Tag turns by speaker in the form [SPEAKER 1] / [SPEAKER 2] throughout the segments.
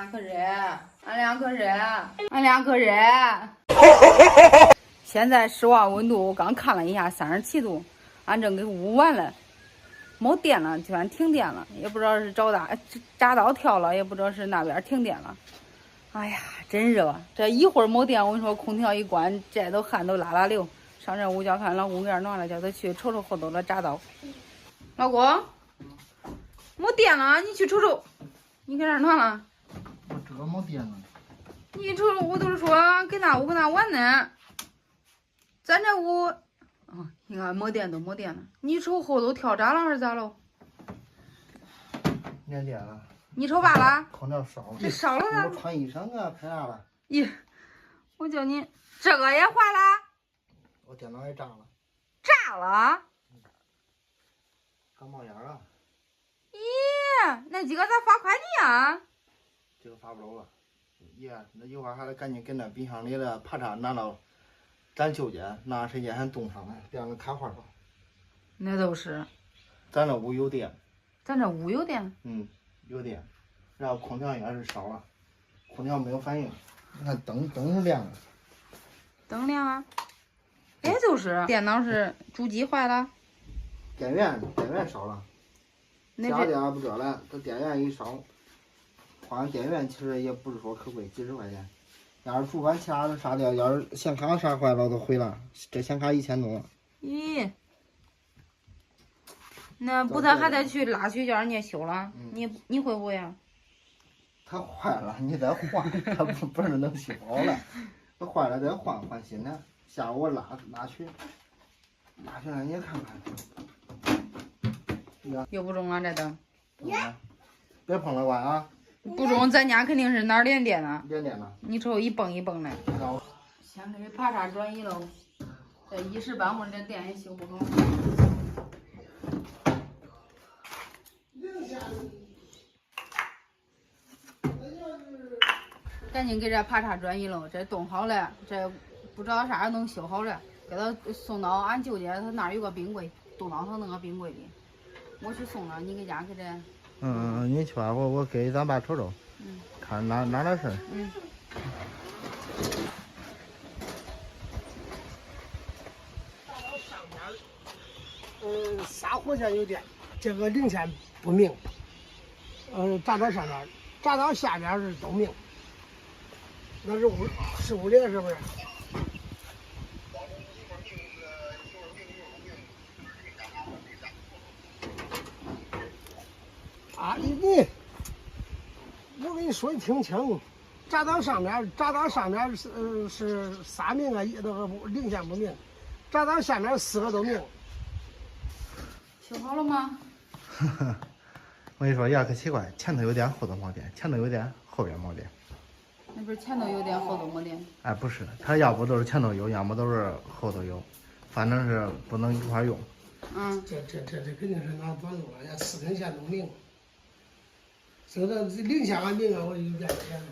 [SPEAKER 1] 两个人，俺两个人，俺两个人。现在室外温度我刚看了一下，37度，俺正给捂完了，没电了，居然停电了，也不知道是闸道跳了，也不知道是那边停电了。哎呀，真热！这一会儿没电，我跟你说，空调一关，这都汗都拉流。上这屋叫看老公给点暖了，叫他去瞅瞅后头的闸道。老公，没电了，你去瞅瞅，你给点暖了。
[SPEAKER 2] 我这没电了。
[SPEAKER 1] 你瞅瞅，我都是说给那屋跟那玩呢。咱这屋，你看没电都没电了。你瞅后头跳闸了还是咋了？
[SPEAKER 2] 没电了。
[SPEAKER 1] 你瞅罢了？
[SPEAKER 2] 空调烧了。
[SPEAKER 1] 这烧了呢？
[SPEAKER 2] 我穿衣裳啊，拍啥了？
[SPEAKER 1] 咦，我叫你这个也坏了。
[SPEAKER 2] 我电脑也炸了。
[SPEAKER 1] 炸了？
[SPEAKER 2] 刚冒烟了。
[SPEAKER 1] 咦，那几个咋发快递啊？
[SPEAKER 2] 这个发不着了。爷，那一会儿还得赶紧给那冰箱里的爬叉拿到咱舅家，拿时间还冻上了，电了开坏了。
[SPEAKER 1] 那都是。
[SPEAKER 2] 咱这屋有电。
[SPEAKER 1] 咱这屋有电？
[SPEAKER 2] 有电，然后空调也是烧了，空调没有反应。你看灯是亮的。
[SPEAKER 1] 灯亮啊？也就是电脑是主机坏了。
[SPEAKER 2] 电源烧了。家电不这了，这电源一烧，换电源其实也不是说可贵，几十块钱。要是主板其他的啥掉，要是显卡啥坏了都毁了，这显卡1000多。
[SPEAKER 1] 咦，那不他还得去拉去叫人家修了？你会不会呀？
[SPEAKER 2] 它坏了，你得换，它不是能修好了，它坏了得换新的。下午我拉去了你也看看。
[SPEAKER 1] 又不中啊这灯。
[SPEAKER 2] 别碰了乖啊！
[SPEAKER 1] 不中，咱家肯定是哪儿连电呢？
[SPEAKER 2] 连电了。
[SPEAKER 1] 你瞅一蹦一蹦的。先给爬叉转移喽，这一时半会儿这电也修不好。赶紧给这爬叉转移喽，这冻好了，这不知道啥时候能修好了，给他送到俺舅家，他那儿有个冰柜，冻到他那个冰柜里。我去送了，你给家给这。
[SPEAKER 2] 你去吧，我给咱爸瞅瞅，看哪的事。
[SPEAKER 3] 啥火线有电，这个零线不明。闸道上面，闸道下边是都明。那是屋里的是不是？啊，我跟你说，你听清，闸道上面是3明啊，那个零线不明，闸道下面4个都明。
[SPEAKER 1] 修好了吗？
[SPEAKER 2] 我跟你说，呀可奇怪，前头有电，后头没电；前头有电，后边没电。
[SPEAKER 1] 那不是前头有电，后头没电？
[SPEAKER 2] 哎，不是，它要不都是前头有，要么都是后头有，反正是不能一块用。
[SPEAKER 3] 这肯定是拿短路了，人家4根线都明。这个零线还明啊，我就有点钱了。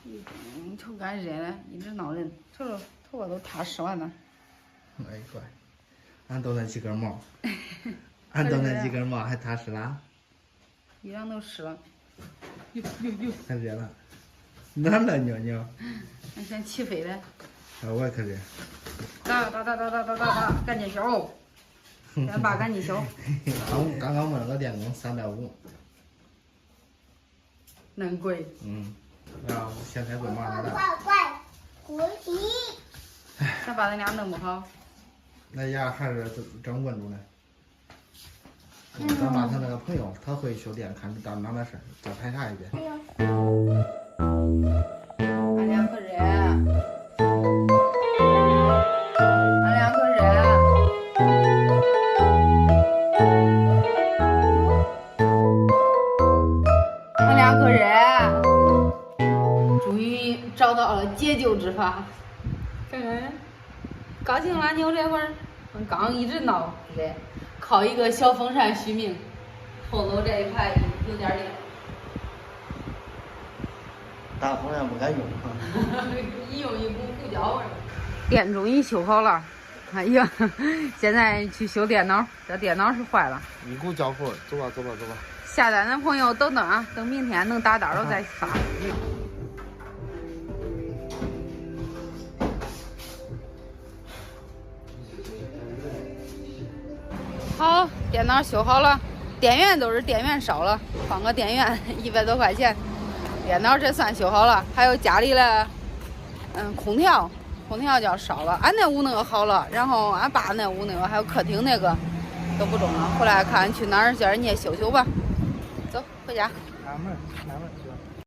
[SPEAKER 1] 你瞅干热了，一直闹人，瞅瞅头发都塌湿完了。
[SPEAKER 2] 哎乖，俺都那几根毛，俺都那几根毛还踏实了。
[SPEAKER 1] 衣裳都湿了。
[SPEAKER 2] 太热了，哪了尿尿？
[SPEAKER 1] 俺先起飞了。
[SPEAKER 2] 我也可是。
[SPEAKER 1] 哒，赶紧修。咱爸赶紧修。
[SPEAKER 2] 刚刚问了个电工350。
[SPEAKER 1] 恁贵。
[SPEAKER 2] 然后现在最忙的了。
[SPEAKER 1] 咱把咱俩弄不好。
[SPEAKER 2] 那家还是正问着呢。咱爸他那个朋友，他会修电，看到哪的事，再排查一遍。
[SPEAKER 1] 俺两个人。俺两个人。俺两个人。终于找到了解救之法。看看，高兴了，你有这会儿，刚一直闹，对，靠一个小风扇续命，后头这一排有点亮。
[SPEAKER 2] 大风扇不敢用啊。
[SPEAKER 1] 一用一股胡椒味。电终于修好了，哎呀，现在去修电脑，这电脑是坏了。
[SPEAKER 2] 一股焦火，走吧。
[SPEAKER 1] 下单的朋友等等啊，等明天能打单了再发。好，电脑修好了，电源都是电源烧了，换个电源100多块钱。电脑这算修好了，还有家里的空调就要烧了。俺那屋那个好了，然后俺爸那屋那个还有客厅那个都不中了。回来看去哪儿，叫人家修修吧。走，回家。
[SPEAKER 3] 哪门？